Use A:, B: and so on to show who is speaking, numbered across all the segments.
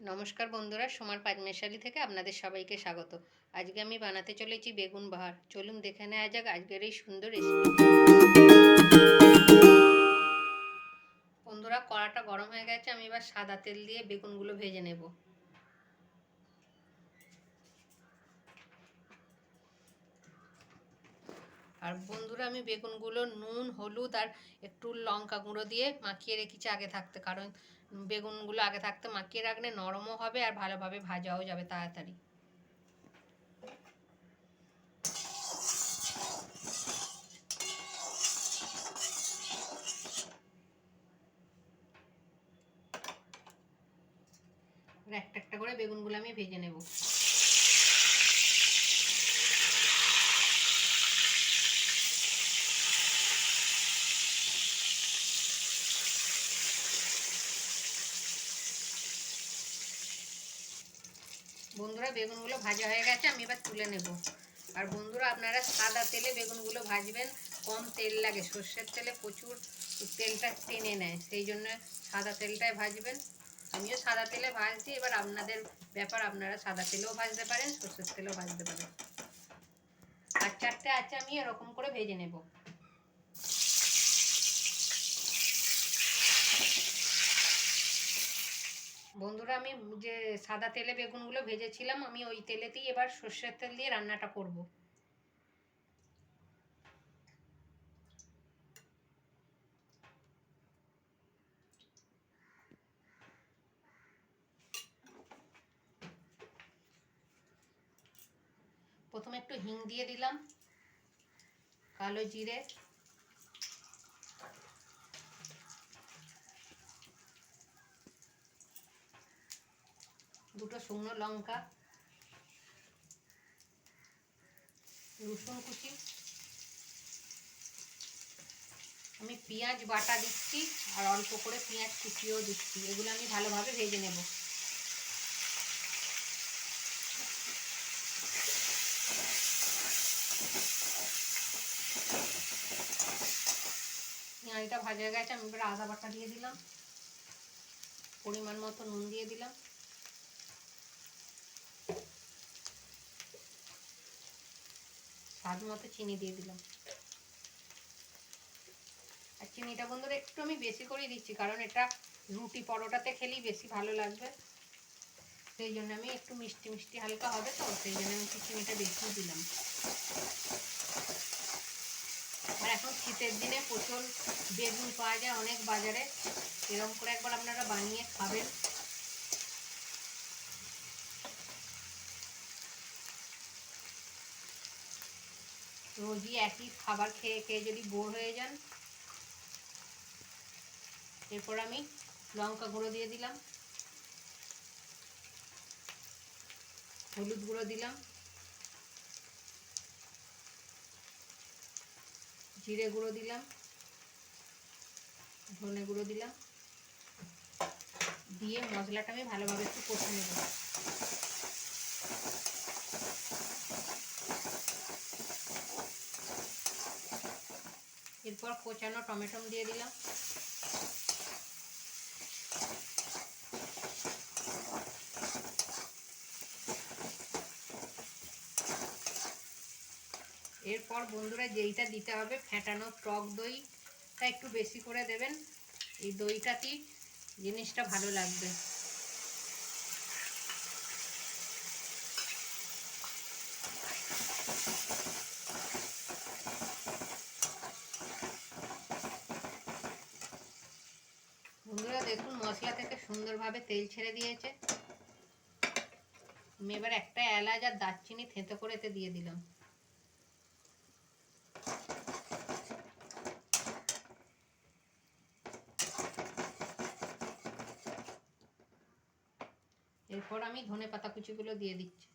A: নমস্কার বন্ধুরা, সোমার পাঁচমেশালি থেকে আপনাদের সবাইকে স্বাগত। আজকে আমি বানাতে চলেছি বেগুন বাহার। চলুন দেখে নেওয়া যাক আজকের এই সুন্দর রেসিপিটি। বন্ধুরা, কড়াটা গরম হয়ে গেছে, আমি এবার সাদা তেল দিয়ে বেগুনগুলো ভেজে নেব। আর বন্ধুরা, আমি বেগুনগুলো নুন, হলুদ আর একটু লঙ্কা গুঁড়ো দিয়ে মাখিয়ে রেখেছি আগে থাকতে, কারণ বেগুনগুলো আগে থাকতে মাখিয়ে রাখলে নরমও হবে আর ভালোভাবে ভাজাও যাবে তাড়াতাড়ি। একটা একটা করে বেগুনগুলো আমি ভেজে নেব। বন্ধুরা, বেগুনগুলো ভাজা হয়ে গেছে, আমি এবার তুলে নেব। আর বন্ধুরা, আপনারা সাদা তেলে বেগুনগুলো ভাজবেন, কম তেল লাগে। সর্ষের তেলে প্রচুর তেলটা টেনে নেয়, সেই জন্য সাদা তেলটাই ভাজবেন। আমিও সাদা তেলে ভাজছি, এবার আপনাদের ব্যাপার, আপনারা সাদা তেলেও ভাজতে পারেন, সর্ষের তেলেও ভাজতে পারেন। আর চারটে আছে, আমি এরকম করে ভেজে নেব। বন্ধুরা, আমি যে সাদা তেলে বেগুনগুলো ভেজেছিলাম, আমি ওই তেলেতেই এবার সর্ষের তেল দিয়ে রান্নাটা করব। প্রথমে একটু হিং দিয়ে দিলাম, কালো জিরে, দুটো শুকনো লঙ্কা, রসুন কুচি, আমি পেঁয়াজ বাটা দিচ্ছি আর অল্প করে পেঁয়াজ কুচিও দিচ্ছি। এগুলো আমি ভালোভাবে ভেজে নেব। পেঁয়াজটা ভাজা হয়ে গেছে, আমি এবার আদা বাটা দিয়ে দিলাম, পরিমাণ মতো নুন দিয়ে দিলাম, স্বাদ মতো চিনি দিয়ে দিলাম। আর চিনিটা বন্ধুরা একটু আমি বেশি করেই দিচ্ছি, কারণ এটা রুটি পরোটাতে খেলেই বেশি ভালো লাগবে। সেই জন্য আমি একটু মিষ্টি মিষ্টি হালকা হবে, তো সেই জন্য আমি চিনিটা বেশি দিলাম। আর এখন শীতের দিনে প্রচুর বেগুন পাওয়া যায় অনেক বাজারে, এরকম করে একবার আপনারা বানিয়ে খাবেন। রোজই একই খাবার খেয়ে খেয়ে যদি বোর হয়ে যান। এরপর আমি লঙ্কা গুঁড়ো দিয়ে দিলাম, হলুদ গুঁড়ো দিলাম, জিরে গুঁড়ো দিলাম, ধনে গুঁড়ো দিলাম, দিয়ে মশলাটা আমি ভালোভাবে একটু কষে নেব। এরপর কোচানো টমেটো দিয়ে দিলাম, এরপর বন্ধুরা যেইটা দিতে হবে, ফেটানো টক দইটা একটু বেশি করে দেবেন। এই দইটাতেই জিনিসটা ভালো লাগবে। বন্ধুরা দেখুন, মশলা থেকে সুন্দরভাবে তেল ছেড়ে দিয়েছে। আমি এবার একটা এলাচ আর দারচিনি থেঁতো করে এতে দিয়ে দিলাম। এরপর আমি ধনে পাতা কুচিগুলো দিয়ে দিচ্ছি।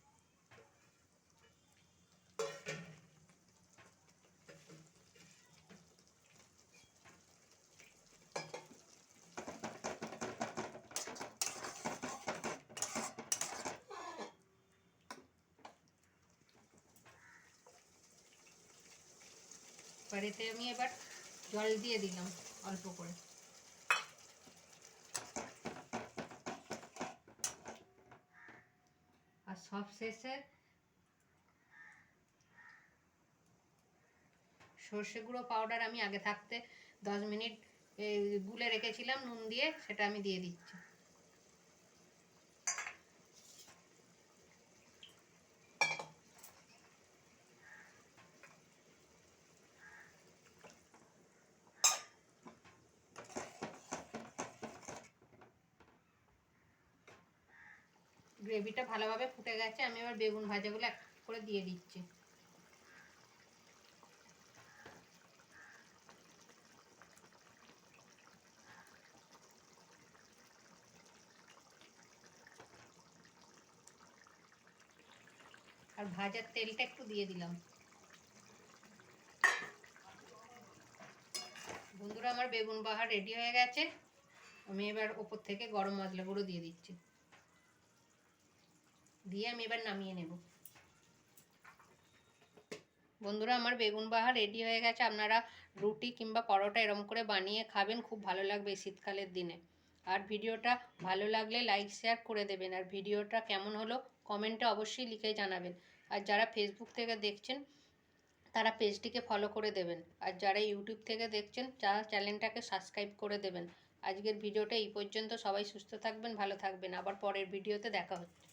A: এতে আমি এবার জল দিয়ে দিলাম অল্প করে। সব শেষে সর্ষে গুঁড়ো পাউডার আমি আগে থাকতে 10 মিনিট গুলে রেখেছিলাম নুন দিয়ে, সেটা আমি দিয়ে দিচ্ছি। গ্রেভিটা ভালোভাবে ফুটে গেছে, আমি এবার বেগুন ভাজাগুলো এক করে দিয়ে দিচ্ছি। আর ভাজার তেলটা একটু দিয়ে দিলাম। বন্ধুরা আমার বেগুন বাহার রেডি হয়ে গেছে, আমি এবার ওপর থেকে গরম মশলা গুঁড়ো দিয়ে দিচ্ছি, দিয়ে আমি এবার নামিয়ে নেব। বন্ধুরা আমার বেগুন বাহার রেডি হয়ে গেছে, আপনারা রুটি কিংবা পরোটা এরম করে বানিয়ে খাবেন, খুব ভালো লাগবে এই শীতকালের দিনে। আর ভিডিওটা ভালো লাগলে লাইক শেয়ার করে দেবেন, আর ভিডিওটা কেমন হলো কমেন্টে অবশ্যই লিখে জানাবেন। আর যারা ফেসবুক থেকে দেখছেন তারা পেজটিকে ফলো করে দেবেন, আর যারা ইউটিউব থেকে দেখছেন তারা চ্যানেলটাকে সাবস্ক্রাইব করে দেবেন। আজকের ভিডিওটা এই পর্যন্ত, সবাই সুস্থ থাকবেন, ভালো থাকবেন, আবার পরের ভিডিওতে দেখা হচ্ছে।